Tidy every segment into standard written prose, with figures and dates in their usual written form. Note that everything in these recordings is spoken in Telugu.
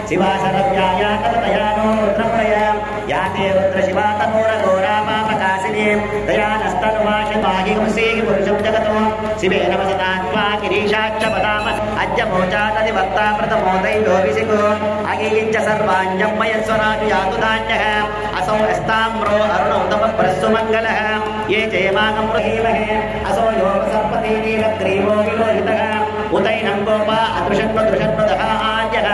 शिवाशरव्याया कदयानो रुद्रप्रय याते रुद्रशिवा तनोरघोरा पापकाशिनी दयानस्तनुवाशमाहिंसी पुरुषं जगतो शिवेन वसतात्वा गिरीशाच्च पदाम अज्जमोचादधिवक्ता प्रथमो दैवोऽभिषिको अगीञ्च सर्वाञ्जं मयस्वराजु यातु धान्यः असौ स्ताम्रो अरुणोतमप्रस्सु मङ्गलः ये जयमागं प्रहीमहे असौ योगसर्पति नीलग्रीवो विलोहितः उतैनं गोपा अदृशन्वदृशन्वदः आद्यः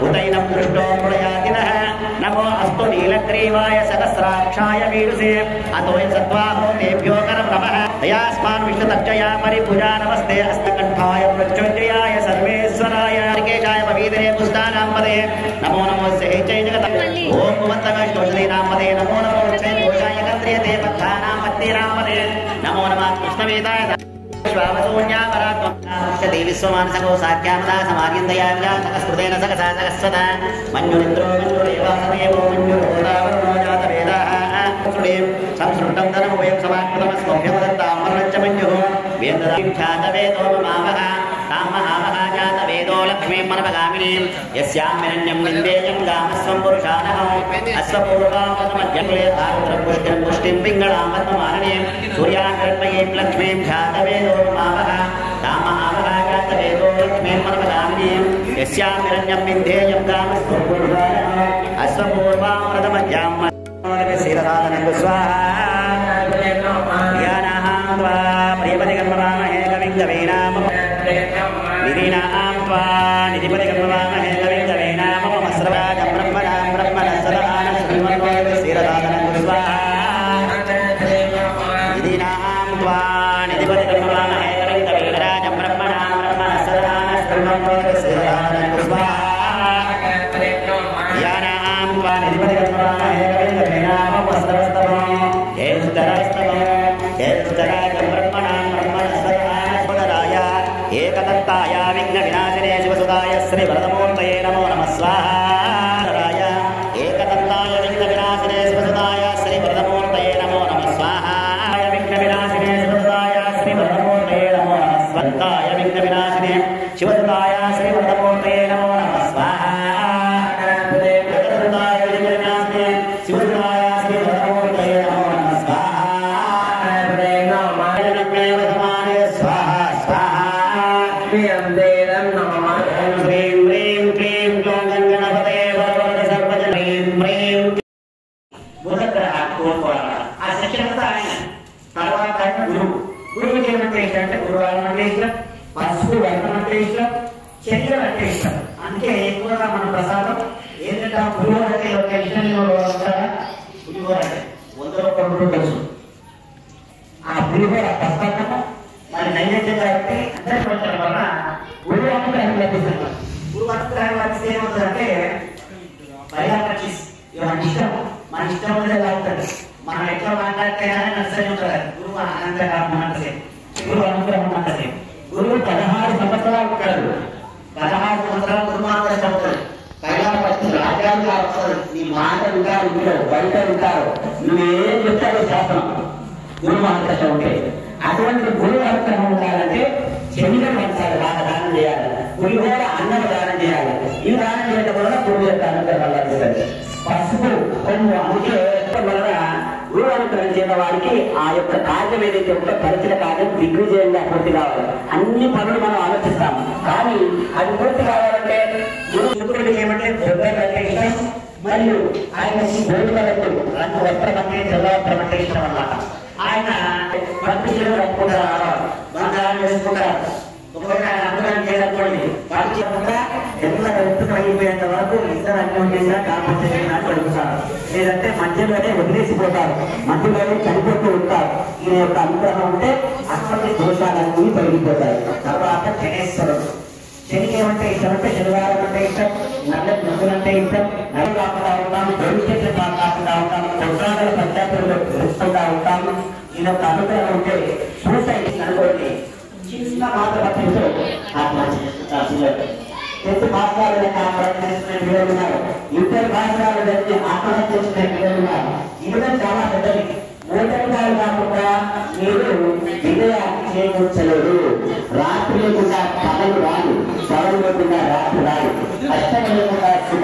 उतैनं दृष्टो मृळयातिनः नमो अस्तु नीलग्रीवाय सहस्राक्षाय वीरुसे अतो सत्त्वाहो तेभ्यो करप्रभः तयास्मान् विष्णुतर्जया परिपूजा नमस्ते हस्तकण्ठाय मृत्युञ्जयाय सर्वेश्वराय केशाय पवीतरे पुष्टानां पदे नमो नमो सेचै जगतः ॐ भुवन्तमेष्टोषधीनां पदे नमो नमो घोषाय कत्र्यते पद्धानां पत्नीनां पदे नमो नमः कृष्णवेदाय विश्वमानसको साख्यामदा समार्यन्दया विजातकस्कृतेन सकसा सकस्वता मञ्जुरिन्द्रो मञ्जुरेवासमेवो मञ्जुरोदावरुणो जातवेदाः संसृष्टं धनमुपयं समाकृतमस्मभ्यमदत्तामरणश्च मञ्जुः वेददां ख्यातवेदो ममावः तामहावः जातवेदो लक्ष्मीं मनपगामिनीं यस्यां विरण्यं विन्देयं गामस्वं पुरुषानः अश्वपूर्वामतमध्यक्ले आरुद्रपुष्टिं पुष्टिं पिङ्गळां पद्ममालिनीं सूर्याकर्मयीं लक्ष्मीं ख्यातवेदो ममावः तामहावः जातवेदो लक्ष्मीं मनपगामिनीं यस्यां विरण्यं विन्देयं गामस्वं पुरुषानः अश्वपूर्वामतमध्यां शीलसाधनं स्वाहा ज्ञानां त्वा प्रियपतिकर्मवामहे कविं कवीनां निरीनां त्वा निधिपतिकर्मवामहे कविं कवीनां मम स्रवाजं ब्रह्मणां ब्रह्मणः सदानं शीलसाधनं स्वाहा निरीनां त्वा निधिपतिकर्मवामहे कविं कवीनां ब्रह्मणां ब्रह्मणः सदानं शीलसाधनं स्वाहा ज्ञानां त्वा निधिपतिकर्मवामहे एकदत्ताय विघ्नविनाशिने शिवसुताय श्रीवरदमूर्तये नमो नमः स्वाहा एकदत्ताय विघ्नविनाशिने शिवसुताय श्रीवरदमूर्तये नमो नमः स्वाहा विघ्नविनाशिने शिवसुताय श्रीवरदमूर्तये नमो नमः स्वाहा विघ्नविनाशिने शिवसुताय श्रीवरदमूर्तये नमो नमः स्वाहा పసుపు వర్ణమంటే ఇష్టం, చక్కెర అంటే ఇష్టం. అందుకే ఎక్కువగా మన ప్రసాదం ఏంటంటే పులిహోర అంటే ఒక ఇష్టంగా ఉంటారా? పులిహోర అంటే 100 రూపాయలు తెలుసు. ఆ పులిహోర ప్రసాదము మరి నైవేద్యం కాబట్టి అందరి పెట్టడం వల్ల గురువు అనుగ్రహం లభిస్తుంది. గురువు అనుగ్రహం లభిస్తే ఏమవుతుందంటే మన ఇష్టం మన ఇష్టం అనేది అవుతుంది. మనం ఎట్లా మాట్లాడితే కానీ నష్టం ఉంటుంది. గురువు గురువు అనుగ్రహం అంటే గురువు 16 సంవత్సరాలు ఉంటాడు. 16 సంవత్సరాలు గురుమార్గం అవుతాడు. కైలాసపతి రాజ్యాలు కావచ్చు. నీ మాట ఉంటారు, ఇంట్లో బయట ఉంటారు, నువ్వేం చెప్తావు శాస్త్రం గురువు అనుగ్రహం ఉంటే. అటువంటి గురువు అనుగ్రహం ఉండాలంటే శరీరం పంచాలి, బాగా దానం చేయాలి. పులిహోర అన్నం దానం చేయాలి. ఈ దానం చేయడం వల్ల గురువు యొక్క అనుగ్రహం లభిస్తుంది. పసుపు కొమ్ము అందుకే వలన గురువు అనుగ్రహం చేయడం వారికి ఆ యొక్క కార్యం ఏదైతే ఉంటే పరిచయ కార్యం దిగ్విజయంగా పూర్తి కావాలి. అన్ని పనులు మనం ఆలోచిస్తాం, కానీ అది పూర్తి కావాలంటే గురువుడికి ఏమంటే అంటే ఇష్టం. మరియు ఆయన గోధుమ రంగు వస్త్రం అంటే జలవస్త్రం అంటే ఇష్టం అన్నమాట. ఆయన పంపించడం కట్టుకుంటారు, బంగారం వేసుకుంటారు. ఒకవేళ ఆయన అనుగ్రహం చేయకపోండి పంపించకుండా ఎంత ఎత్తుకు అయిపోయేంత వరకు ఇద్దరు అన్యోన్యంగా కాంపిటీషన్ అడుగుతారు. లేదంటే మధ్యలోనే వదిలేసిపోతారు, మధ్యలోనే చనిపోతూ ఉంటారు. ఈయన యొక్క అనుగ్రహం ఉంటే అప్పటి దోషాలన్నీ తొలగిపోతాయి. తర్వాత శనేశ్వరుడు, శనికి ఏమంటే ఇష్టం అంటే శనివారం అంటే ఇష్టం, నల్లటి నవ్వులంటే ఇష్టం. నవ్వు కాకుండా ఉంటాము, భవిష్యత్తు కాకుండా ఉంటాము, పుస్తకాలు పంచాయతీలో తెలుసుకుంటా ఉంటాము. ఈయన యొక్క అనుగ్రహం ఉంటే సూసైడ్ అనుకోండి చిన్న మాట పట్టించు ఆత్మహత్య. 10th భాషలు చేసుకునే పిల్లలు ఉన్నారు, ఇంటర్ భాషలు జరిగి ఆత్మహత్య చేసుకునే పిల్లలు ఉన్నారు. ఇవ్వడం చాలా పెద్దది. మోటార్లు కాకుండా మీరు విజయాన్ని చేకూర్చలేదు. రాత్రి లేకుండా పగలు రాదు, పగలు లేకుండా రాత్రి రాదు, కష్టం లేకుండా సుఖం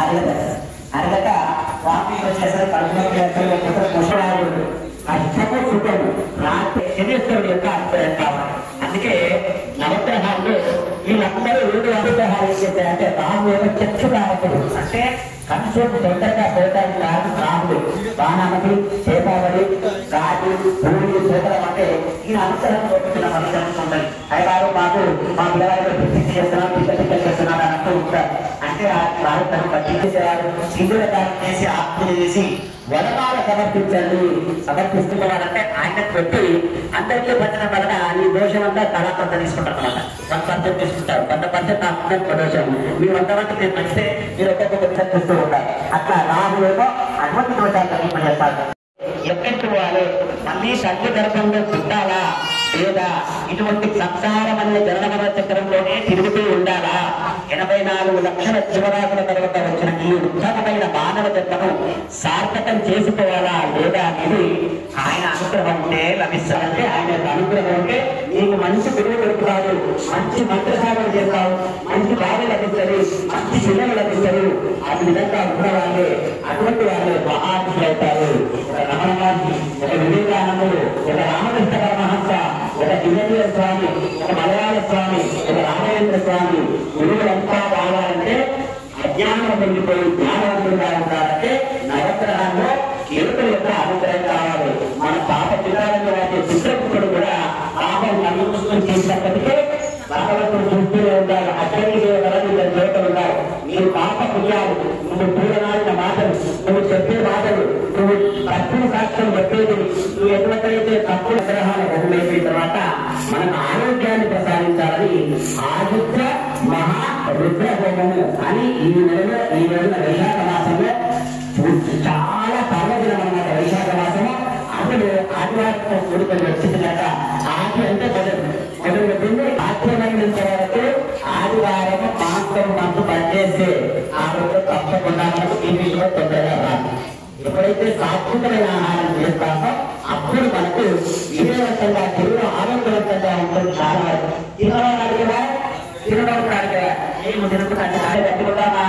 అరగక వాకింగ్ వచ్చేసరికి కడుపులో ముసలాడు అష్టము సుఖము రాత్రి శనీశ్వరుడు యొక్క అర్థం కావాలి. అందుకే నవగ్రహాల్లో వీళ్ళందరూ 7 అనుగ్రహాలు ఏం చేశారంటే రాము యొక్క చక్షు కారకుడు, అంటే కంచోడు తొందరగా పోతానికి కాదు రాముడు. బాణామతి, చేపావళి, కాదు, భూమి, సోదరం అంటే ఈ అనుగ్రహం కొట్టుకున్న మనుషులు ఉంటాయి. అయ్యారు మాకు మా పిల్లలు పిచ్చి చేస్తున్నాం, పిచ్చి చేస్తున్నాం అని అంటూ ఉంటారు. అంటే ఆ ప్రాంతాన్ని పట్టించేవారు సింధుల దానం చేసి ఆత్మలు చేసి వరమాల సమర్పిస్తున్నారంటే ఆయనకు పెట్టి అందరికీ వచ్చిన వలన ఈ దోషం అంతా తలా కొంత తీసుకుంటారు అన్నమాట. 1% తీసుకుంటారు, 100% నాకు దోషం. మీరు 100 నేను మంచిదే, మీరు ఒక్కొక్క చూస్తూ ఉంటారు. అట్లా రాహులేమో అటువంటి దోషాలు చేస్తారు. ఎక్కడికి పోవాలి, మళ్ళీ తల్లి గర్భంలో పుట్టాలా లేదా ఇటువంటి సంసారం అనే జనన చక్రంలోనే తిరుగుతూ ఉండాలా? 84 లక్షల జీవరాశుల తర్వాత వచ్చిన ఈ ఉత్తమమైన మానవ జన్మను సార్థకం చేసుకోవాలా లేదా అనేది ఆయన అనుగ్రహం ఉంటే లభిస్తారంటే, ఆయన అనుగ్రహం ఉంటే నీకు మంచి గురువు దొరుకుతాడు, మంచి మంత్రసాధన చేస్తావు, మంచి భార్య లభిస్తుంది, మంచి పిల్లలు లభిస్తారు. ఆ విధంగా ఉన్న వాళ్ళే అటువంటి వాళ్ళే మహాత్ములు అవుతారు. ఒక రమణ మహర్షి, ఒక వివేకానందుడు, ఒక రామకృష్ణ పరమహంస, ఒక దివ్య స్వామి, ఒక మలయాళ స్వామి, ఒక రామేంద్ర స్వామి గురువులంతా కావాలంటే అజ్ఞానం వెళ్ళిపోయి జ్ఞానవంతులుగా ఉంటారంటే నవగ్రహాల్లో కేతుల యొక్క అనుగ్రహం కావాలి. మన పాప పిల్లలను వాటి చిత్రపుత్రుడు కూడా పాపం నమ్మకం చేసినప్పటికీ భగవంతుడు చూస్తూనే ఉంటారు. అక్కడికి ఇద్దరు దేవతలు ఉన్నారు. మీరు పాప పుణ్యాలు, నువ్వు పూర్ణాలిన మాటలు, నువ్వు చెప్పే మాటలు, నువ్వు తప్పుడు సాక్ష్యం చెప్పేది, నువ్వు ఎటువంటైతే తప్పుడు గ్రహాలు వదిలేసిన తర్వాత మనకు ఆరోగ్యాన్ని ప్రసాదించాలని ఆదిత్య మహా రుద్ర హోమము అని ఈ నెలలో వైశాఖ మాసంలో చాలా పర్వదినం అన్నమాట. వైశాఖ మాసము అసలు ఆదివారంతో కూడుకొని వచ్చిందట. ఆది అంటే మొదలుపెట్టింది. ఆత్మమైనంత వరకు ఆదివారం మాంసం మందు పనిచేస్తే ఆ రోజు తప్పకుండా మనకు ఈ విషయంలో తొందరగా రాదు. ఎప్పుడైతే సాత్వికమైన ఆహారం చేస్తామో అప్పుడు మనకు విజయవంతంగా తెలుగు ఆరోగ్యవంతంగా ఉంటుంది. చాలా వరకు తినడం కాదు ఏమి తిరుగుతాను కట్టుకుంటామా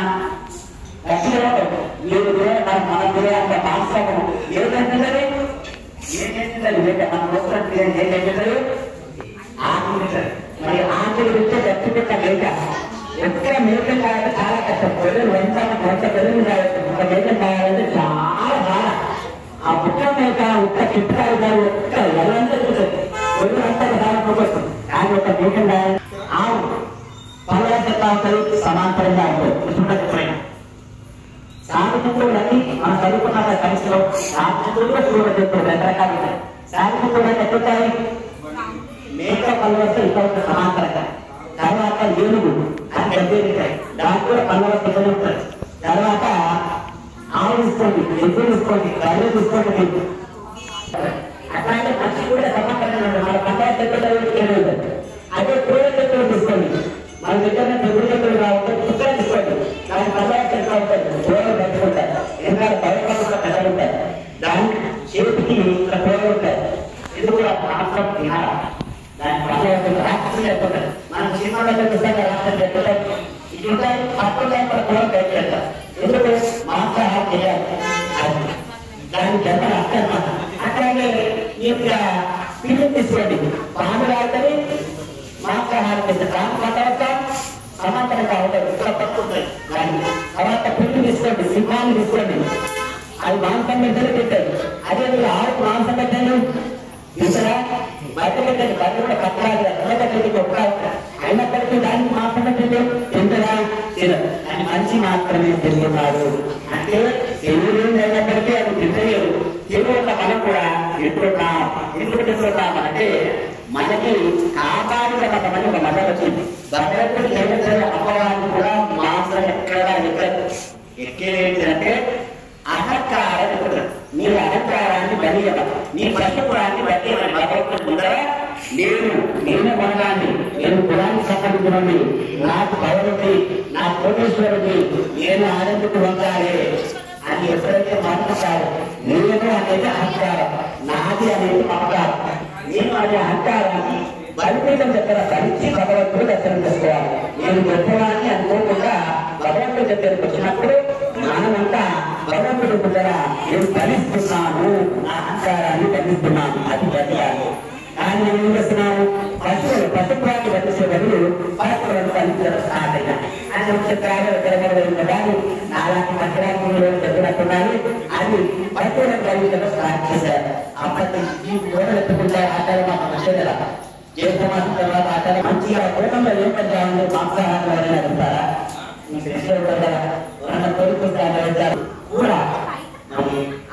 గట్టిలో మీరు మనం తినేంత మాంసము ఏదంటే ఏం చేసిందని మన రోజు ఏం చేస్తారు ఆకులు. మరి ఆకులు ఇచ్చే గట్టి పెట్ట మేక ఎక్కడ మేక కావాలంటే చాలా కష్టం. పిల్లలు వంట పిల్లలు కావచ్చు, ఒక మేక కావాలంటే చాలా బాగా ఆ పుట్ట మేక ఒక్క చిట్కాలు కాదు, ఒక్క ఎలాంటి పిల్లలు అంతా దానిపోతుంది. కానీ ఒక మేక కావాలి ఆవు పర్వత సమాంతరంగా ఉంటుంది. సాగుతుంటూలన్నీ మనం చదువుకున్న పరిస్థితిలో సాగుతుంటూ చూడజంతువులు రకరకాలు ఉంటాయి. సాగుతుంటూ ఎట్లుంటాయి, మేక పల్లవస్తు ఇక్కడ సమాంతరంగా, తర్వాత ఏనుగు అని గడ్డేస్తాయి, దాంట్లో పల్లవస్తు ఇక్కడ ఉంటాయి. తర్వాత ఆవు తీసుకోండి, ఎద్దులు తీసుకోండి, గర్రె తీసుకోండి. అట్లాగే మనిషి కూడా సమాంతరంగా ఉంటుంది. మన పల్లవస్తు ఎక్కడ అదే పూల చెట్టులు తీసుకోండి, మన దగ్గర పెరుగుడు చెట్టులు కావాలి కుక్కలు తీసుకోండి, దాని పల్లవస్తు ఎట్లా ఉంటుంది, పూలలు పెట్టుకుంటారు. ఎందుకంటే బయట పెద్దలు ఉంటాయి, దాని చేతికి ఇక్కడ పూలలు ఉంటాయి. ఇది కూడా మాత్రం తినాలి. దాని పల్లవస్తు రాక్షసులు చెప్పుకుంటారు. మనం సినిమాలో చూస్తాం రాక్షసులు చెప్పుకుంటాం. ఇట్లుంటాయి అప్పుడుంటాయి మన పూలలు పెట్టుకుంటారు. ఎందుకు మాంసాహారం చేయాలి, దాని జన్మ అర్థం. అట్లాగే ఈ యొక్క పిల్లలు తీసుకోండి, పాములు ఆడుతుంది మాంసాహారం చేస్తే పాము పట్టవచ్చా సమాంతరంగా ఉంటుంది, ఇక్కడ పట్టుకుంటుంది. దాన్ని తర్వాత పిల్లి తీసుకోండి, సింహాన్ని తీసుకోండి, అది మాంసం పెట్టని పెట్టారు. అదే మీరు ఆవుకు మాంసం పెట్టండి ఇక్కడ బయట పెట్టండి, బయట కూడా కట్టరాదు ఎన్నకట్లకి ఒక్క అయినప్పటికీ దానికి మాంసం పెట్టండి తింటరా తినదు. అని మనిషి మాత్రమే తింటున్నాడు. అంటే శరీరం అయినప్పటికీ అది తింటలేదు. శరీరంలో మనం కూడా తింటున్నాం. ఎందుకు తింటున్నాం అంటే మనకి కాపాడుకోవడం ఒక మతం వచ్చింది. భగవంతుడు జగత్తుల అమ్మవారిని కూడా మాంసం ఎక్కేదేంటంటే అహంకారం ఎక్కువ. నీ అహంకారాన్ని బలియవ, నీ పశుపురాన్ని బట్టి భగవంతుడు ముందర నేను కొనడాన్ని, నేను కులానికి సంబంధించినది, నాకు పౌరుడి, నా కోటేశ్వరుడి, నేను ఆనందకు వంచాలి అని ఎప్పుడైతే మాట్లాడతారో నేను అనేది అహంకారం, నాది అనేది మమకారం. నేను అనే అహంకారాన్ని బలిపీఠం దగ్గర కలిసి భగవంతుడు దర్శనం చేసుకోవాలి. నేను గొప్పవాన్ని అనుకోకుండా భగవంతుడి దగ్గరకు వచ్చినప్పుడు మనమంతా భగవంతుడి ముందర నేను తలిస్తున్నాను, నా అహంకారాన్ని తగ్గిస్తున్నాను, అది బతియాలి. కానీ మనం ఏం చేస్తున్నాము, పశుప్రాన్ని బతిసే బదులు పరస్పరం తగ్గించడం స్టార్ట్ అయినా అని నక్షత్రాలు తెరగబడిన కానీ నాలాంటి పట్టణాలు చెప్పినట్టున్నాను. అది పశువులను తగ్గించడం స్టార్ట్ చేశారు. అప్పటి ఈ గోడలు ఎత్తుకుంటే ఆటలు మాకు వచ్చేదల చేసమాసం తర్వాత ఆటలు మంచిగా కుటుంబంలో ఏం పెంచాలని మాంసాహారం ఎవరైనా అడుగుతారా? మీ కృష్ణ కోరుకుంటారు కూడా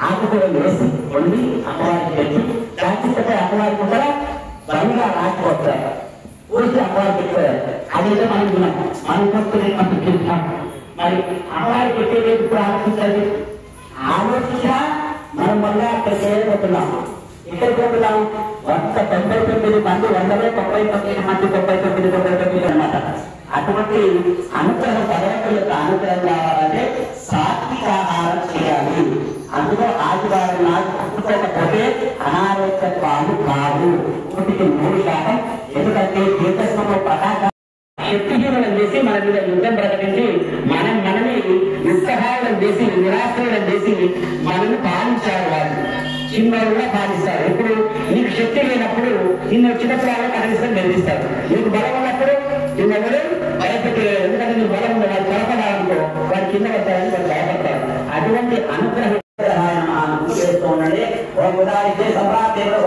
ఆకుకూరలు వేసి వండి అమ్మవారికి పెట్టి దాచిపోతే అమ్మవారికి కూడా బలంగా రాకపోతారు, ఊరికి అమ్మవారికి పెట్టారు. అదేదో మనం విన్నాం, మనం కొట్టుకుంటాం. మరి అమ్మవారికి పెట్టేది ఇప్పుడు ఆలోచించాలి. ఆలోచించా మనం మళ్ళీ అక్కడ చేయబోతున్నాం. ఎక్కడికి పోతున్నాం? 199 మంది 199 మంది 99 అన్నమాట. అటువంటి అనుగ్రహం భగవంతుడి యొక్క అనుగ్రహం కావాలంటే సాత్విక ఆహారం చేయాలి. అందులో ఆదివారం నాడు పుట్టుకోకపోతే అనారోగ్యత్వాలు కావు. 3%. ఎందుకంటే దీర్ఘస్వంలో పతాక శక్తిహీనం చేసి మన మీద యుద్ధం ప్రకటించి మనని నిస్సహాయం చేసి నిరాశ్రయం చేసి మనల్ని పాలించారు. వాళ్ళు చిన్నవారు కూడా పాలిస్తారు. ఇప్పుడు నీకు శక్తి లేనప్పుడు నిన్ను వచ్చినప్పుడు వాళ్ళు కనీసం బెదిరిస్తారు. నీకు బలం ఉన్నప్పుడు నిన్నెవరు భయపెట్టలేదు. ఎందుకంటే నీకు బలం ఉంది, వాళ్ళు త్వరపడాలనుకో వాడు కింద పడతారని వాళ్ళు భయపడతారు. అటువంటి అనుగ్రహం చేస్తూ ఉండండి. ఉదాహరణ సంప్రాప్తిలో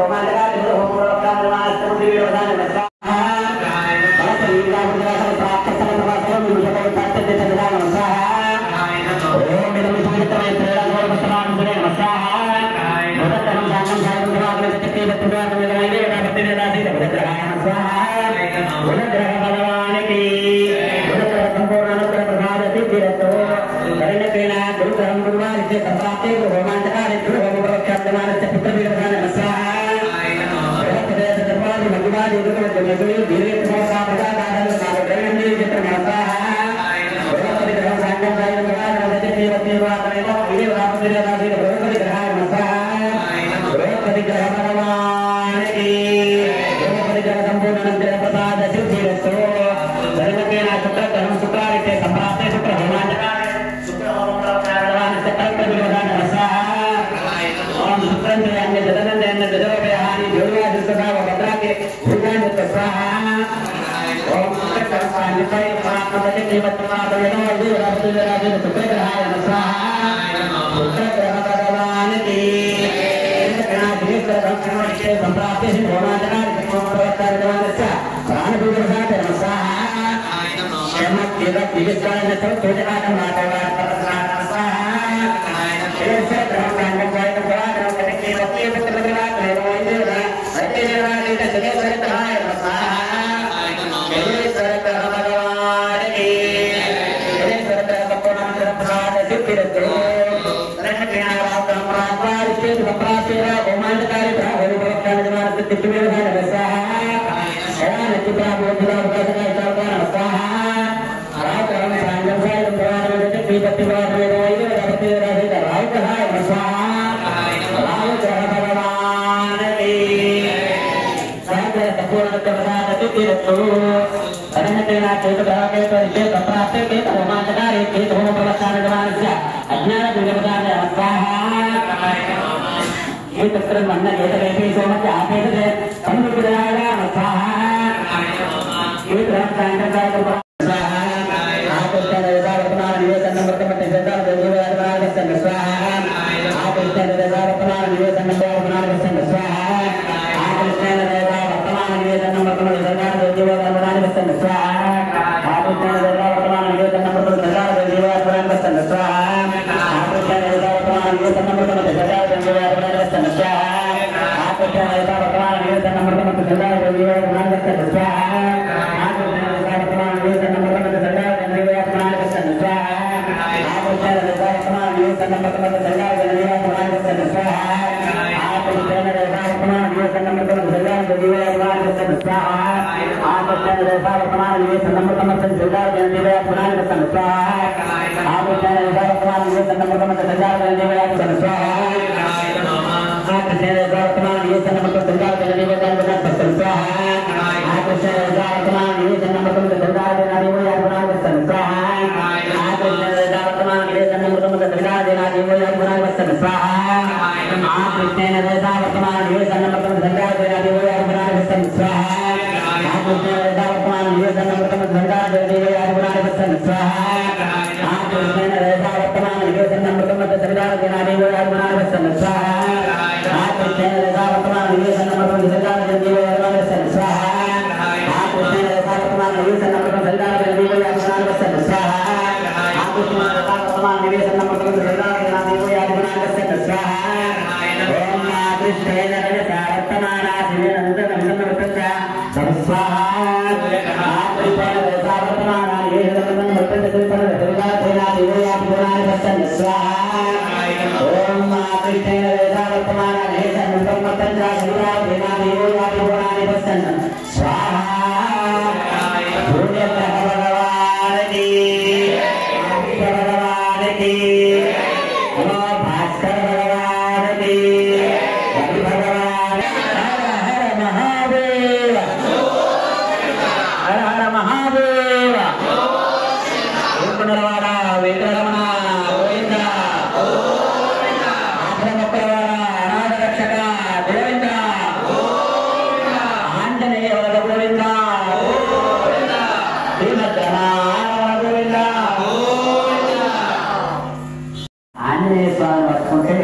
ఆంజనేయ స్వామి పట్టుకుంటే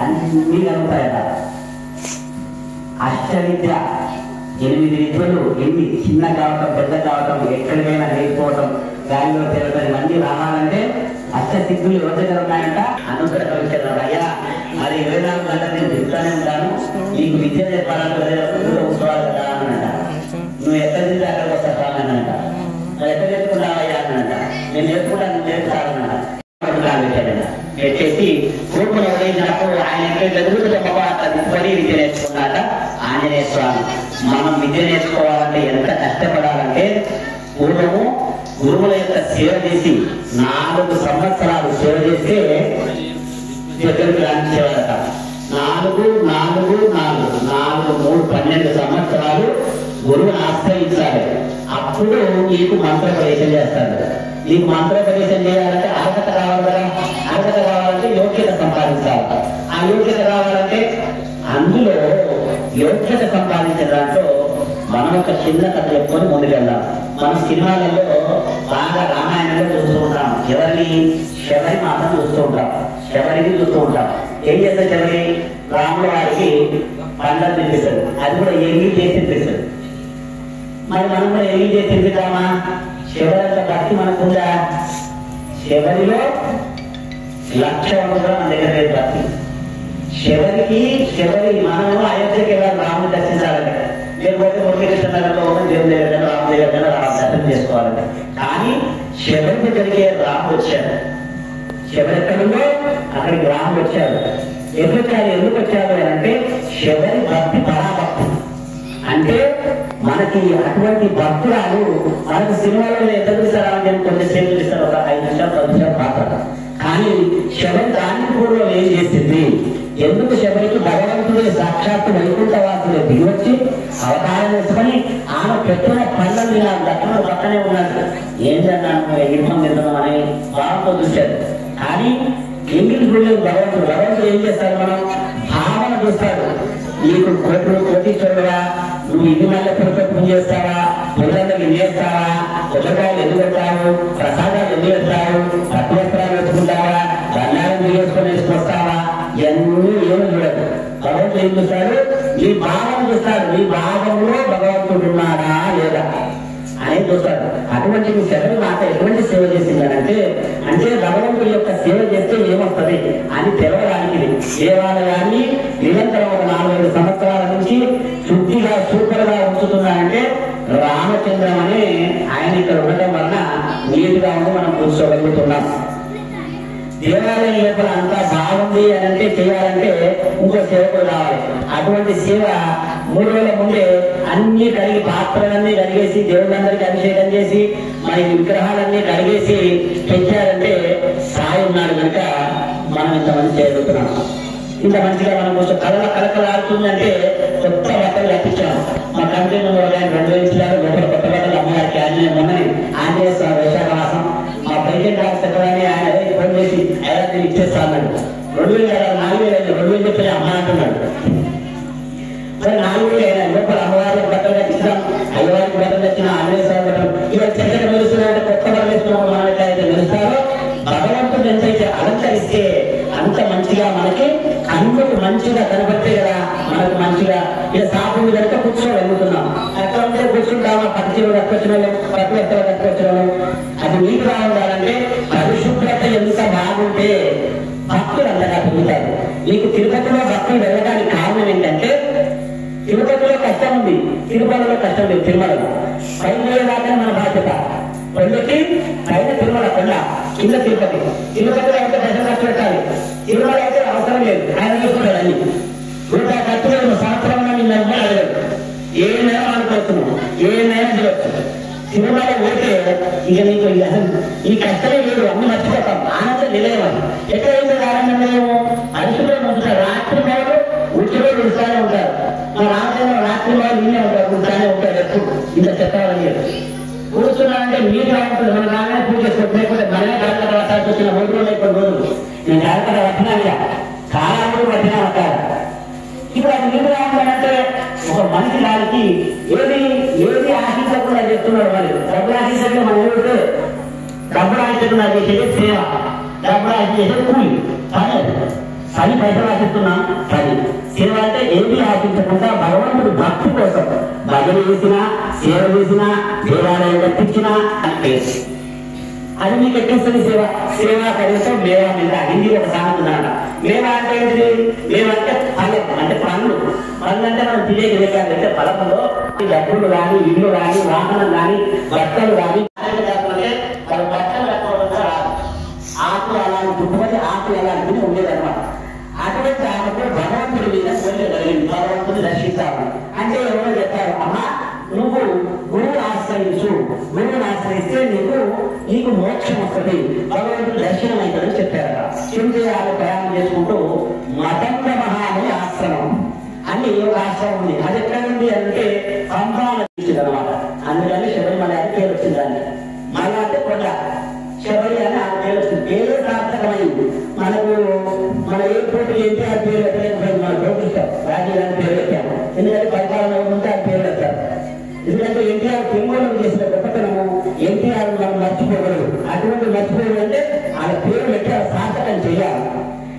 అన్ని కలుగుతాయట. అష్టవిద్య 8 విద్యలు, ఎన్ని చిన్న కావటం పెద్ద కావటం, ఎక్కడికైనా లేకపోవటం, గాలిలో తిరగటం, ఇవన్నీ రావాలంటే అష్టసిద్ధులు ఎవరి దగ్గర ఉన్నాయంట. అనుగ్రహించారు. అయ్యా మరి 24 గంటలు నేను చెప్తానే ఉంటాను, నీకు విద్య నేర్పాలంటే కూర్చోవాలి కదా అనంట. నువ్వు ఎక్కడ నుంచి అక్కడికి వస్తా అనంట. మరి ఎక్కడ నేర్చుకుంటావయ్యా అనంట. నేను నేర్చుకుంటాను, నువ్వు నేర్చుకోవాలనంట. పెట్టేసి కూర్పులు వదిలినప్పుడు ఆయన ఎదుగుతుపడి విద్య నేర్చుకున్నాక ఆంజనేయ స్వామి. మనం విద్య నేర్చుకోవాలంటే ఎంత కష్టపడాలంటే, పూర్వము గురువుల యొక్క సేవ చేసి 4 సంవత్సరాలు సేవ చేస్తే దగ్గరికి రాణించేవారట. 4, 4, 4, 4, 3, 12 సంవత్సరాలు గురువుని ఆశ్రయించాలి. అప్పుడు నీకు మంత్రోపదేశం చేస్తాడు. నీకు మంత్రోపదేశం చేయాలంటే అర్హత కావాలి కదా. అర్హత కావాలంటే యోగ్యత సంపాదించాలి. ఆ యోగ్యత కావాలంటే అందులో యోగ్యత సంపాదించిన దాంట్లో మనం ఒక చిన్న కథ చెప్పుకొని ముందుకెళ్దాం. మనం సినిమాలలో బాగా రామాయణంలో చూస్తూ ఉంటాం. ఎవరిని? శబరి మాత్రం చూస్తూ ఉంటాం. శబరిని చూస్తూ ఉంటాం. ఏం చేస్తారు శబరి? రాముల వారికి పండ్లను తినిపిస్తాడు. అది కూడా ఎంగి చేసి తినిపిస్తాడు. మరి మనం కూడా ఎంగి చేసి తినిపిద్దామా? శబరి భక్తి మనకుందా? శబరిలో 1,00,000 మన దగ్గర లేదు భక్తి. శబరి మనము అయోధ్యకి వెళ్ళాలి, రాముని దర్శించాలంటే. లేకపోతే మురళీకృష్ణనగర్లో దేవుని దగ్గర రాము దగ్గర రాము దర్శనం చేసుకోవాలంటే. కానీ శబరికి జరిగే రాముడు వచ్చాడు. శబరి ఎక్కడుందో అక్కడికి రాముడు వచ్చాడు. ఎందుకు వచ్చాడు అంటే శబరి భక్తి పరాభక్తి. అంటే మనకి అటువంటి భక్తురాలు మనకు సినిమాలలో ఎంత చూస్తారని చెప్పి కొంచెంసేపు చూస్తారు, ఒక 5 నిమిషాలు 10 నిమిషాలు పాత్ర. కానీ శబరి దాని పూర్వం ఏం చేసింది? ఎందుకు శబరికి భగవంతుడి సాక్షాత్తు వైకుంఠవాసులు దిగివచ్చి అవతారం వేసుకొని ఆమె పెట్టిన పనులని దక్కన పక్కనే ఉన్నాడు. ఏంటన్నాను ఎగిరిమం తింటున్నాం అని భావంతో చూశాడు. కానీ ఎంగిలి చూడలేదు భగవంతుడు. భగవంతుడు ఏం చేస్తాడు? మనం భావన చూస్తాడు. నీకు కోటీశ్వరుడుగా నువ్వు ఇది మళ్ళీ పురుషత్వం చేస్తావా? పురుషులకు ఇది చేస్తావా? పుస్తకాలు ఎందుకు పెట్టావు? ప్రసాదాలు ఎందుకు పెట్టావు? పట్టు వస్త్రాలు పెట్టుకుంటావా? బంగారం వేసుకొస్తావా? ఇవన్నీ ఏమో చూడదు. భగవంతుడు ఏం చూస్తాడు? నీ భావం చూస్తాడు. నీ భావంలో భగవంతుడు ఉన్నాడా లేదా అనేది చూస్తాడు. అటువంటి శబరి మాత ఎటువంటి సేవ చేసిందనంటే, అంటే భగవంతుడి యొక్క సేవ చేస్తే ఏమొస్తుంది అని తెలవడానికి దేవాలయాన్ని నిరంతరం ఒక 4-5 సంవత్సరాల నుంచి శుద్ధిగా సూపర్ గా ఉంచుతున్నాడంటే రామచంద్రం అనే ఆయన ఇక్కడ ఉండటం వలన నీటిగా ఉండి మనం కూర్చోగలుగుతున్నాం. దేవాలయం లోపల అంతా బాగుంది అని అంటే చేయాలంటే ఇంకో సేవకుడు రావాలి. అటువంటి సేవ 3 రోజుల ముందే అన్ని కడిగి పాత్రలన్నీ కడిగేసి దేవుళ్ళందరికీ అభిషేకం చేసి మన విగ్రహాలన్నీ కడిగేసి తెచ్చారంటే సాయి ఉన్నాడు కనుక మనం ఇంత మంచి చేయగలుగుతున్నాం. ఇంత మంచిగా మనం కొంచెం కలకలాడుతుందంటే కొత్త బట్టలు కట్టించాము. మా కంట్రీ ముందు 2 ఇచ్చినారు. లోపల కొత్త బట్టలు అమ్మగారికి మొన్నని ఆంజనేయ స్వామి వైశాఖవాసం మా ప్రెసిడెంట్ రాష్ట్రపతి ఆయన ఫోన్ చేసి ఎలా నేను ఇచ్చేస్తా అన్నాడు. 2,000 4,000 చెప్పి అమ్మ అంటున్నాడు. మరి 4,000 అయినా లోపల అమ్మవారికి బట్టలు కట్టించడం, అయ్యవారికి బట్టలు తెచ్చిన ఆంజనేయ స్వామి బట్టలు ఇవాళ చెక్కగా మెలుస్తున్నాయంటే కొత్త బట్టలు వేసుకున్నాం. మనం ఎట్లయితే మెలుస్తారో భగవంతుడు ఎంతైతే అలంకరిస్తే అంత మంచిగా మనకి అందుకు మంచిగా కనబడితే కదా మనకు మంచిగా ఇలా సాపుడు కనుక కూర్చోగలుగుతున్నాం. ఎక్కడ ఉంటే కూర్చుంటామా? పట్టుచీలు కట్టుకొచ్చిన వాళ్ళు, పట్టు ఎత్తలు కట్టుకొచ్చిన వాళ్ళు. అది నీకు రావాలంటే పరిశుభ్రత ఎంత బాగుంటే భక్తులు అంతగా పెరుగుతారు. నీకు తిరుపతిలో భక్తులు వెళ్ళడానికి కారణం ఏంటంటే తిరుపతిలో కష్టం ఉంది. తిరుమలలో కష్టం లేదు. తిరుమలలో పైన దాకా మన బాధ్యత. కొండకి పైన తిరుమల కొండ, కింద తిరుపతి. తిరుపతిలో అయితే దర్శనం ఖర్చు పెట్టాలి. తిరుమల అయితే అవసరం లేదు, ఆయన చూసుకుంటాడు అన్ని. రూపాయి ఖర్చు లేదు. సంవత్సరం నిన్న అడగదు. ఏ నెల అనుకోవచ్చు, ఏ నెల చూడవచ్చు. తిరుమల పోతే ఇక నీకు ఈ కష్టమే లేదు, అన్ని మర్చిపోతాం. ఆనందం నిలయం. ఎక్కడైతే ఆనందం మేము అరుసులో ఉంటారు. రాత్రి వాళ్ళు ఉచ్చిలో చూస్తానే ఉంటారు. మా రామచంద్ర రాత్రి వాళ్ళు నిన్నే ఉంటారు, కూర్చానే ఉంటారు. ఎప్పుడు ఇంత చెప్పాలని కూర్చున్నారంటే నీట్గా ఉంటుంది. మన రాగానే పూజ చేసుకోవచ్చు. లేకపోతే మళ్ళీ కలకడ వస్తాల్సి వచ్చిన 3 రోజులు ఇప్పుడు రోజులు నేను కలకడ వచ్చినా చాలా రోజులు వచ్చినా ఉంటారు. ఇప్పుడు అది నీట్గా ఉండాలంటే ఒక మనిషి దానికి ఏది ఆశించకుండా చెప్తున్నాడు. మరి డబ్బులు ఆశించకుండా మనం ఏమిటో డబ్బులు ఆశించకుండా చేసేది సేవ, డబ్బులు ఆశించేది కూలి. పని పైసలు ఆశిస్తున్నాం. పని సేవ అంటే ఏది ఆశించకుండా భగవంతుడు భక్తి కోసం భజన చేసినా, సేవ చేసినా, దేవాలయం కట్టించినా అంటే అది మీకు ఎక్కిస్తుంది సేవ. సేవ కనీసం మేవా మీద హిందీ ఒక సామెత ఉందన్నమాట. మేవా అంటే ఏంటిది? మేవ అంటే ఫలం, అంటే పండ్లు. పండ్లు అంటే మనం తినేది లేకపోతే ఫలంలో డబ్బులు కానీ, ఇల్లు కానీ, వాహనం కానీ, బట్టలు కానీ లేకపోతే వాళ్ళు బట్టలు కట్టుకోవడం రాదు. ఆకులు అలాంటి చుట్టుపక్కల ఆకులు అలాంటివి ఉండేదన్నమాట. అటువంటి ఆమెకు భగవంతుడి మీద వెళ్ళగలిగింది. భగవంతుని రక్షిస్తాము అంటే ఎవరో చెప్పారు, అమ్మా నువ్వు గురువుని ఆశ్రయించు, గురువుని ఆశ్రయిస్తే నీకు మోక్షం వస్తుంది, భగవంతుడు దర్శనం అవుతుందని చెప్పారు. చింతయాలు ప్రయాణం చేసుకుంటూ మతంగ మహాముని ఆశ్రమం అని ఒక ఆశ్రమం ఉంది. అది ఎక్కడ ఉంది అంటే సంభావన అనమాట. అందుకని శబరిమల అని పేరు వచ్చిందని. మల అంటే కొండ, శబరి అని ఆ పేరు వచ్చింది. పేరు సార్థకమైంది. మనకు మన ఎయిర్పోర్ట్ ఎన్టీఆర్ పేరు పెట్టలేదు, మనం చూపిస్తాం. రాజీవ్ గారి పేరు పెట్టాము. ఎందుకంటే పరిపాలన ఉంటే ఆ పేరు పెట్టారు. ఎందుకంటే ఎన్టీఆర్ పెంగోళం చేసిన గొప్పతనము ఎన్టీఆర్ మనం మర్చిపోకూడదు. అటువంటి మర్చిపోకూడదు అంటే ఆయన పేరు పెట్టి ఆ సార్థకం చేయాలి.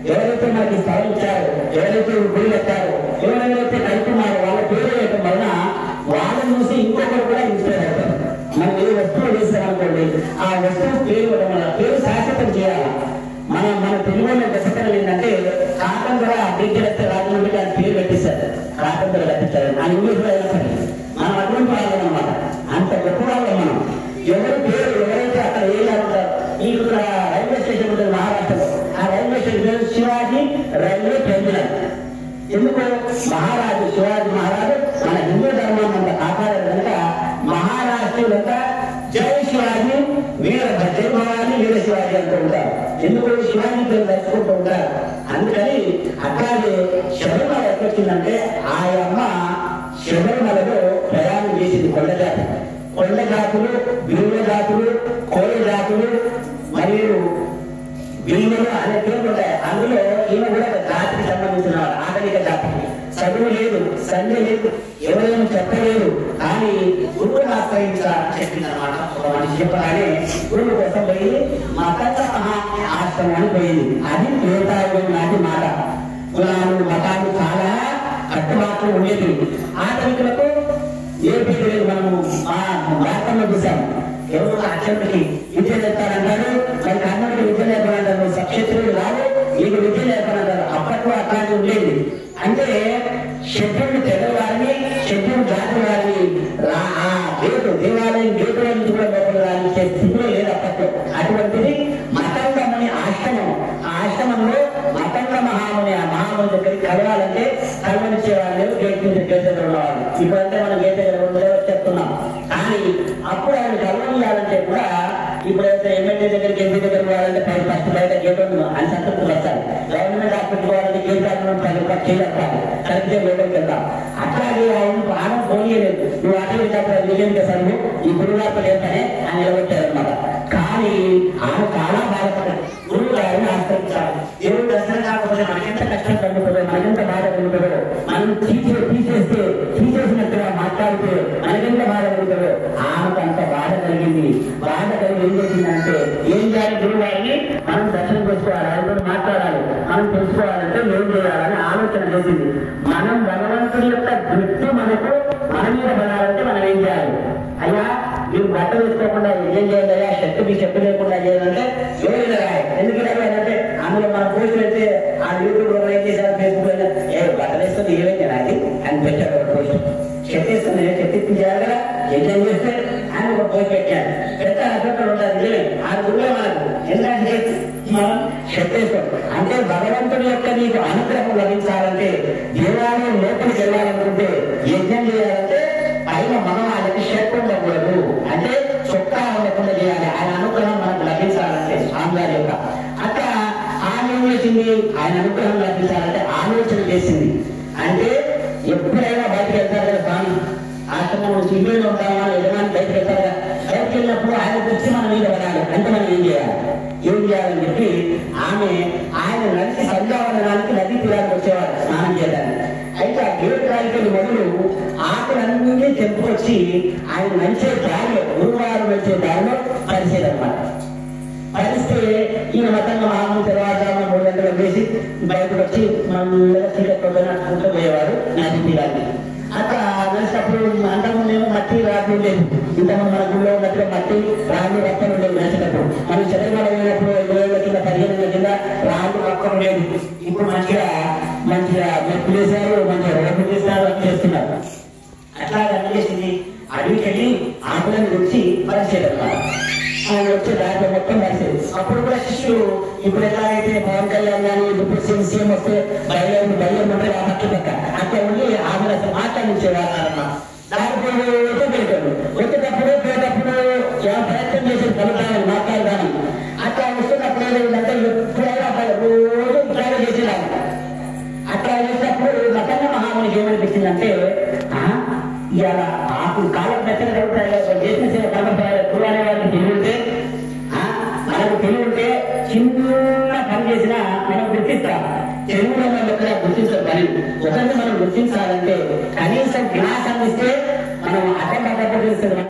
ఎవరైతే మనకి స్థలం ఇచ్చారో, ఎవరైతే గుడి పెట్టారో, ఎవరైతే కలుపున్నారో వాళ్ళ పేరు వేయటం వలన వాళ్ళని చూసి ఇంకొకరు కూడా ఇన్స్పైర్ అవుతారు. మనం ఏ వస్తువు వేసామనుకోండి, ఆ వస్తువు పేరు మన పేరు శాశ్వతం చేయాలి. మన తెలుగులో గొప్పతనం ఏంటంటే కాకంతర అభివృద్ధి రాజమండ్రి గారి పేరు పెట్టిస్తారు. కాకంతర కట్టించారు ఆ ఇంగ్లీష్లో అయినప్పటికీ మనం అటువంటి వాళ్ళం అనమాట. అంత గొప్ప వాళ్ళం మనం. ఎవరి పేరు ఎవరైతే అక్కడ వేయాలంటారు. మీకు ఇక్కడ రైల్వే స్టేషన్ ఉంటుంది మహారాష్ట్రలో. ఆ రైల్వే స్టేషన్ పేరు శివాజీ రైల్వే టెర్మినల్. ఎందుకు? మహారాజు శివాజీ మహారాజు మన హిందూ ధర్మాన్ని అంత కాపాడారు కనుక మహారాష్ట్రులంతా జై శివాజీ, వీర జై భవాని, వీర శివాజీ అంటూ ఉంటారు. ఎందుకు? శివాజీ పేరు దర్శకుంటూ ఉంటారు. అందుకని అట్లాగే శబరిమల ఎక్కడొచ్చిందంటే ఆ అమ్మ శబరిమలలో ప్రయాణం చేసింది. కొండ జాతులు, బిల్వ జాతులు, కోయ జాతులు మరియు బిల్వలు అనే పేర్లు ఉంటాయి. అందులో ఈమె కూడా ఒక జాతికి సంబంధించిన వాడు, ఆధునిక జాతికి. చదువు లేదు, సంధ్య లేదు, ఎవరేమో చెప్పలేదు. కానీ గురువుని ఆశ్రయించాలని చెప్పింది అనమాట. ఒక మనిషి చెప్పగానే గురువు కోసం పోయి మతంగ మహాముని ఆశ్రమానికి పోయింది. అది యువతాయుగం నాటి మాట. కులాలు మతాలు చాలా కట్టుబాట్లు ఉండేది. ఆధునికులకు ఏ పేరు లేదు. మనము మా భారతంలో చూసాము. ఎవరు అక్షరుడికి విద్య నేర్పారంటారు, మరి కర్ణుడికి విద్య నేర్పనంటారు, సక్షత్రుడు రాదు నీకు విద్య నేర్పనంటారు. అప్పట్లో అట్లాంటి ఉండేది. అంటే శత్రుడు తెగవారిని, శత్రుడు జాతి వారిని ఆ గేటు దేవాలయం గేటులో నుంచి కూడా లోపల రానిచ్చే స్థితిలో లేదు అప్పట్లో. అటువంటిది మతంగముని ఆశ్రమం. ఆ ఆశ్రమంలో మతంగ మహాముని ఆ మహాముని దగ్గరికి కలవాలంటే కలవనిచ్చేవాళ్ళు గేట్ మీద గేట్ దగ్గర ఉన్నవాళ్ళు. ఇప్పుడంటే మనం గేట్ దగ్గర ఉండేవో చెప్తున్నాం. కానీ అప్పుడు ఆయన కలవనియాలంటే కూడా ఇప్పుడైతే ఎమ్మెల్యే దగ్గరికి ఎంపీ దగ్గరికి పోవాలంటే ఫస్ట్ బయట గేట్ ఉంది అని సంతృప్తి వచ్చాలి. గవర్నమెంట్ హాస్పిటల్ పోవాలంటే గేట్ దగ్గర చేయాలి, కరెక్ట్గా లోపలికి వెళ్తాం. అట్లాగే ఆయన పోనీయలేదు. నువ్వు అటవీ నిజం చేశాను ఈ గురుగారు లేకనే ఆయన నిలబెట్టారనమాట. కానీ ఆయన చాలా బాధపడ్డాడు. గురువు గారిని ఆశ్రయించాలి. దేవుడు దర్శనం కాకపోతే మనకెంత కష్టం కలుగుతుందో, మనకెంత బాధ కలుగుతుందో, మనం తీసేసినట్టుగా మాట్లాడితే మనకెంత బాధ కలుగుతుందో ఆమెకు అంత బాధ కలిగింది. బాధ కలిగి ఏం చేసిందంటే ఏం చేయాలి? గురువు గారిని మనం దర్శనం చేసుకోవాలి, ఆయనతో మాట్లాడాలి, మనం తెలుసుకోవాలంటే ఏం చేయాలని ఆలోచన చేసింది. మనం భగవంతుడి యొక్క దృష్టి మనకు మన మీద పడాలంటే మనం ఏం చేయాలి? అయ్యా మీరు బట్టలు వేసుకోకుండా ఏం చేయాలి? అయ్యా మీ చెప్పు లేకుండా చేయాలంటే ఏమైనా రాయి. ఎందుకంటే అందులో మనం పోస్ట్ పెడితే ఆ యూట్యూబ్ లో ఏం చేశారు, ఫేస్బుక్ బట్టలు వేసుకొని ఏమైంది అది అని పెట్టారు. మనం ఇంట్లో ఉంటామా యజమాని బయటకు వెళ్తారా, బయటకు వెళ్ళినప్పుడు ఆయన తెచ్చి మన మీద పడాలి అంటే మనం ఏం చేయాలని చెప్పి ఆయన నది సంధ్యావందనానికి నదీ తీరానికి వచ్చేవాడు స్నానం చేయడానికి. అయితే ఆ గేట్ రాయికి మొదలు ఆకులన్నీ తెంపుకొచ్చి ఆయన మంచి దారిలో గురువారం వచ్చే దారిలో పరిచేదన్నమాట. పరిస్తే ఈయన మతంగా మహాము తర్వాత 3 గంటలు వేసి బయటకు వచ్చి మళ్ళీ చీకట్లో నడుచుకుంటూ పోయేవాడు నది తీరాన్ని. అట్లా నడిచినప్పుడు అంతకుముందేమో మట్టి రాత్రి లేదు, ఇంతకుముందు మన గుళ్ళో ఉన్నట్టుగా మట్టి రాళ్ళు రక్తం ఉండేది. నడిచేటప్పుడు మనం శరీరంలో పోయినప్పుడు 5 ఏళ్ళ కింద 15 ఏళ్ళ కింద రాళ్ళు రక్తం లేదు. ఇప్పుడు మంచిగా మెట్లు వేశారు, మంచిగా రోడ్డు చేస్తారు, అని చేస్తున్నారు. అట్లా అన్ని చేసింది అడవికి వెళ్ళి ఆకులను గురించి పరిచేదన్నమాట. ఆయన వచ్చే దాంట్లో మొత్తం పరిచేది. అప్పుడు కూడా శిష్యులు ఇప్పుడు ఎలాగైతే పవన్ కళ్యాణ్ కానీ ఇప్పుడు సీఎం వస్తే బయలు ఉంటే ఆ మట్టి పక్క అక్కడ ఉండి ఆమె అసలు మాట్లాడించేవారు అన్నమాట. దానికి వచ్చేటప్పుడు పోయేటప్పుడు ప్రయత్నం చేసి కలుగుతామని మాట్లాడదామని అట్లా వస్తున్నప్పుడు ఏదంటే ఎప్పుడైనా రోజు ప్రయాణం చేసేదాన్ని. అట్లా చేసినప్పుడు మతంగా మహామునికి ఏమనిపించిందంటే ఇవాళ ఆకులు కాలం మెత్తగా జరుగుతాయి చేసిన సేవ కనపడాలి కులానే వాళ్ళకి తెలివింటే మనకు తెలివింటే చిన్న పని చేసినా మనం గుర్తిస్తాం. తెలుగులో వాళ్ళు ఎక్కడ గుర్తించారు పని ఒకరిని మనం గుర్తించాలంటే కనీసం వినాశం ఇస్తే మనం అడ్డం తెలుస్తుంది.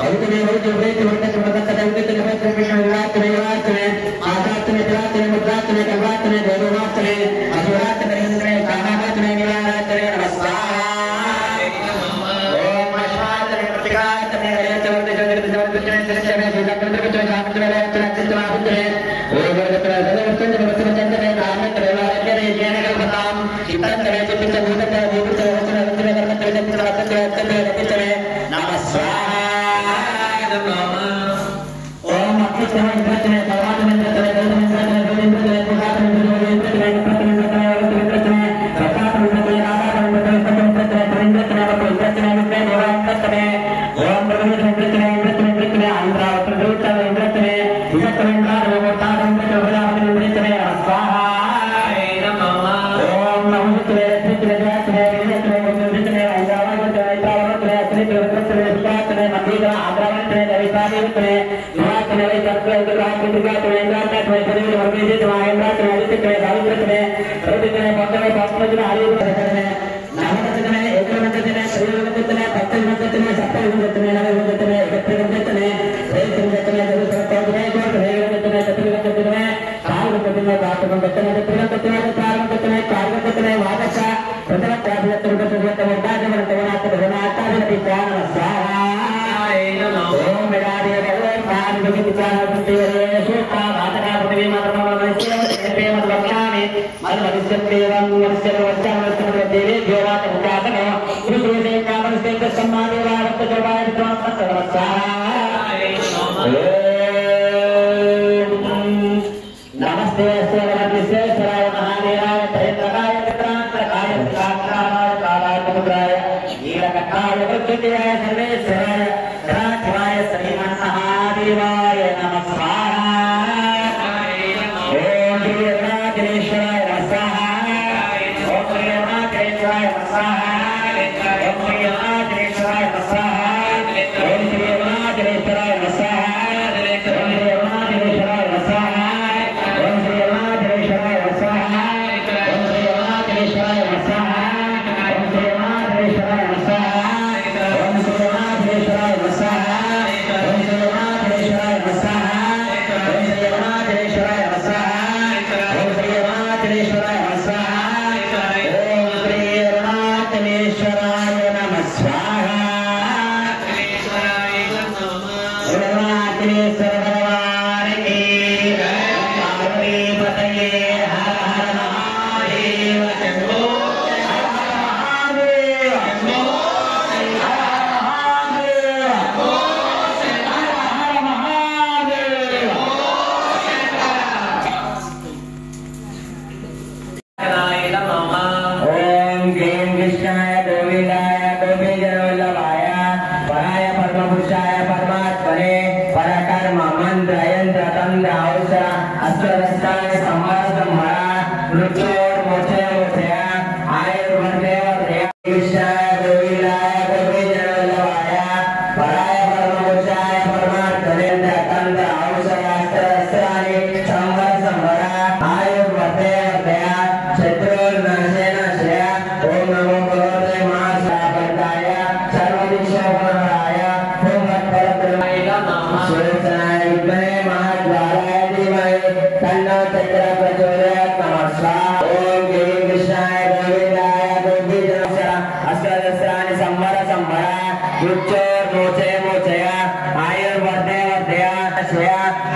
Om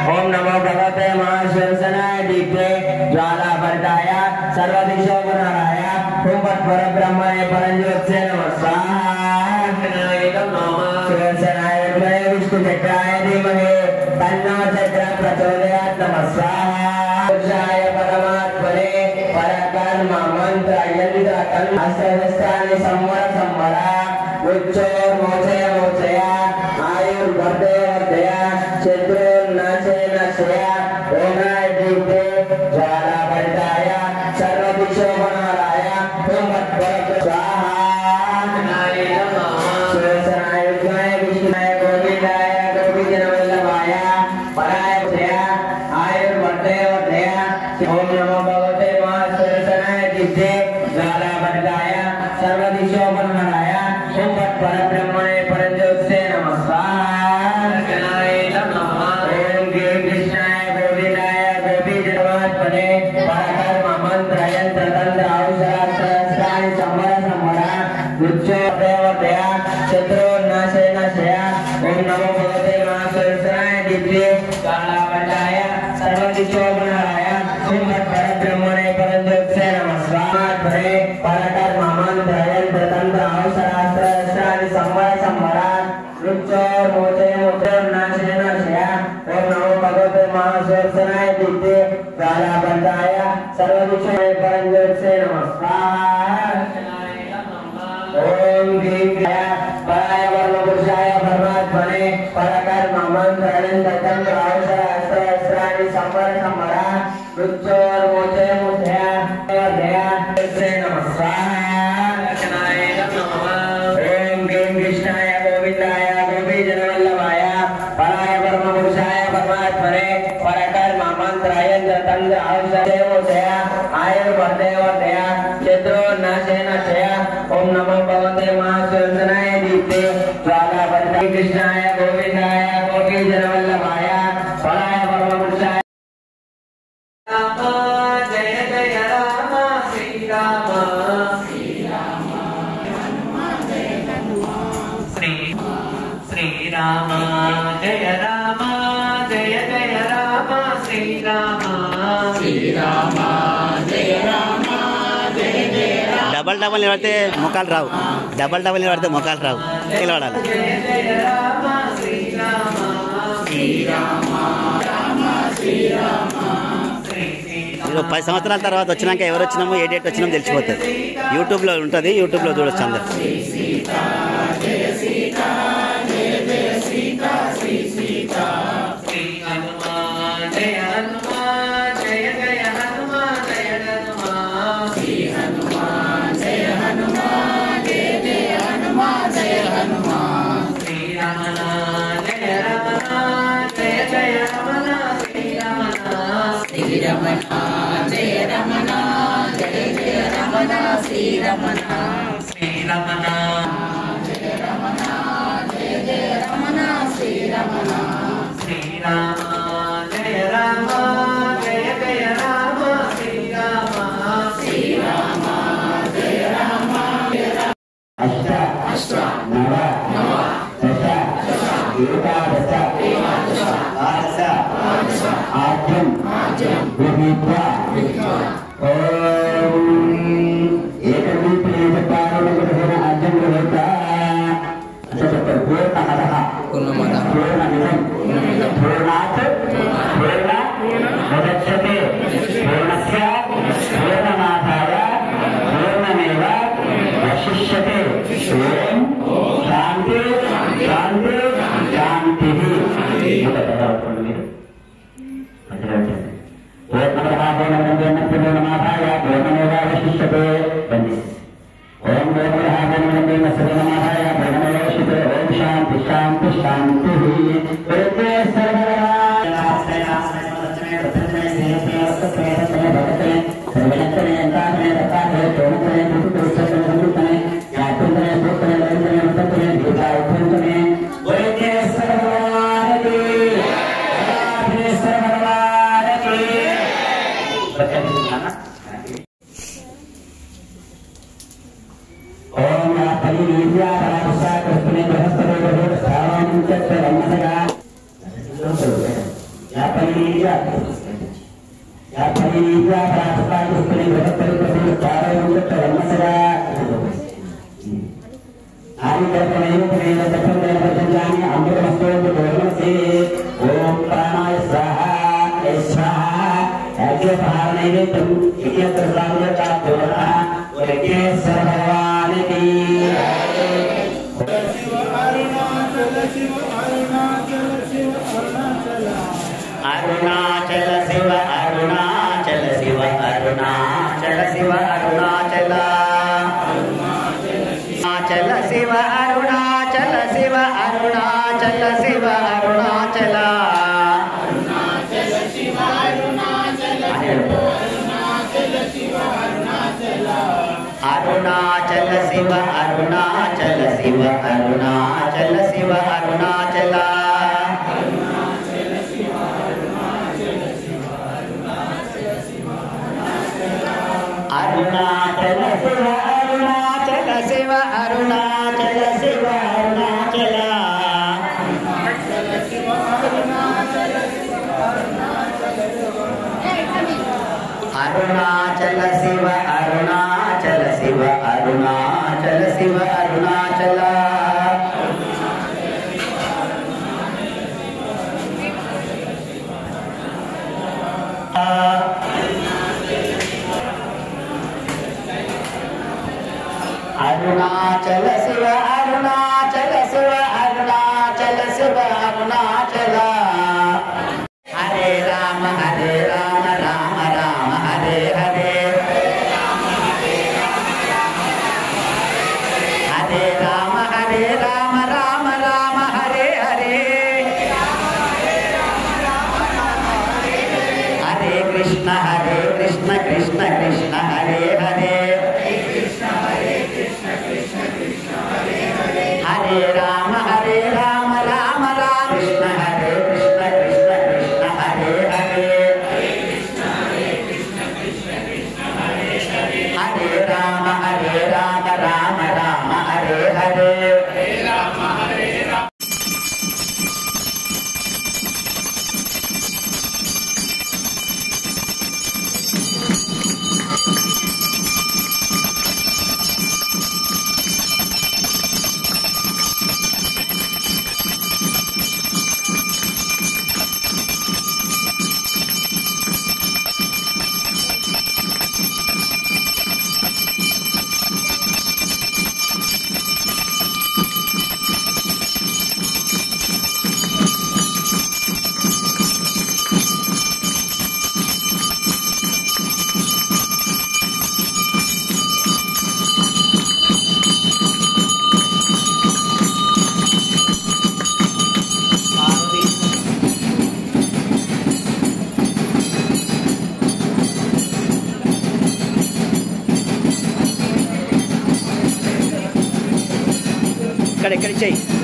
ओम नमो भगवते महाशिवसनाय दीप्ते ज्वाला भरताय सर्वदिशोपनाराय ओम पर ब्रह्मणे परंज्योत्से नमः स्वाहा शिवसनाय विष्णु चक्राय धीमहि तन्नो चक्र प्रचोदयात् नमः स्वाहा पुरुषाय परमात्मने परकर्म मंत्र यंत्र तन् अस्त्रशस्त्राणि संवर संवरा उच्चोर मोचय मोचय आयुर्वर्धय वर्धय शत्रुर्नाशय नाशय ओमाय दीप्ते ज्वाला भरताय सर्वदिशोपनाराय ओम तत्पर स्वाहा शिवसनाय विष्णुनाय गोविंदाय गोपीजनवल्लभाय पराय जय आयुर्वर्धय वर्धय ओम नमो भगवते महाशिवसनाय दीप्ते ज्वाला भरताय सर्वदिशोपनाराय ओम तत्पर ब्रह्मणे परंज्योत्से नमः स्वाहा शत्रुर्नाशय नाशय ओम नमो भगवते महाशिवसनाय दीप्ते ज्वाला भरताय सर्वदिशोपनाराय ओम तत्पर ब्रह्मणे परंज्योत्से नमः स्वाहा परकर्म मंत्र यंत्र तंत्र औषधास्त्राणि संवर संवरा रुचोर मोचय मोचोर्नाशय नाशय ओम नमो भगवते महाशिवसनाय दीप्ते ज्वाला भरताय सर्वदिशोपनाराय परंज्योत्से नमः स्वाहा ओम ह्रीं पराय परमपुरुषाय परमात्मने परकर्म मंत्र यंत्र तंत्र औषधास्त्राणि संवर संवरा रुचोर मोचय मोचय वर्धय नमः स्वाहा ओम ह्रीं कृष्णाय गोविंदाय गोपीजनवल्लभाय पराय परमपुरुषाय परमात्मने परकर्म मंत्र यंत्र तंत्र औषधे मोचय आयुर्वर्धय वर्धय शत्रुर्नाशय नाशय ओम नमो भगवते महाशिवसनाय दीप्ते ज्वाला भरताय कृष्णाय गोविंदाय गोपीजनवल्लभाय पराय परमपुरुषाय जय जय राम श्री राम श्री राम श्री राम जय राम जय जय राम श्री राम श्री राम जय राम जय जय राम डबल डबल निलबడితే మొకాలు రావు డబల్ డబల్ నిలబడితే మొకాలు రావు నిలబడాలి जय जय राम श्री राम श्री राम राम श्री राम మీరు 10 సంవత్సరాల తర్వాత వచ్చినాక ఎవరు వచ్చినామో ఏ డేట్ వచ్చినామో తెలిసిపోతుంది. యూట్యూబ్లో ఉంటుంది, యూట్యూబ్లో చూడొచ్చు అందరు. ओम शांति शांति शांति अरुणाचल शिव अरुणाचल शिव अरुणाचल शिव अरुणाचल अरुणाचल शिव अरुणाचल शिव अरुणाचल शिव अरुणाचल अरुणाचल शिव अरुणाचल अरुणाचल शिव अरुणाचल शिव अरुणाचल शिव अरुणाचल अरुणाचल शिव अरुणाचल शिव अरुणाचल शिव अरुणाचल अरुणाचल शिव अरुणाचल शिव अरुणाचल शिव अरुणाचल अरुणाचल शिव अरुणाचल शिव अरुणाचल शिव अरुणाचल हरे राम राम राम हरे हरे हरे राम राम राम हरे हरे हरे कृष्ण कृष्ण कृष्ण हरे हरे हरे राम राम राम कृष्ण कृष्ण कृष्ण हरे हरे हरे राम राम राम हरे हरे ఇక్కడ చెయ్యి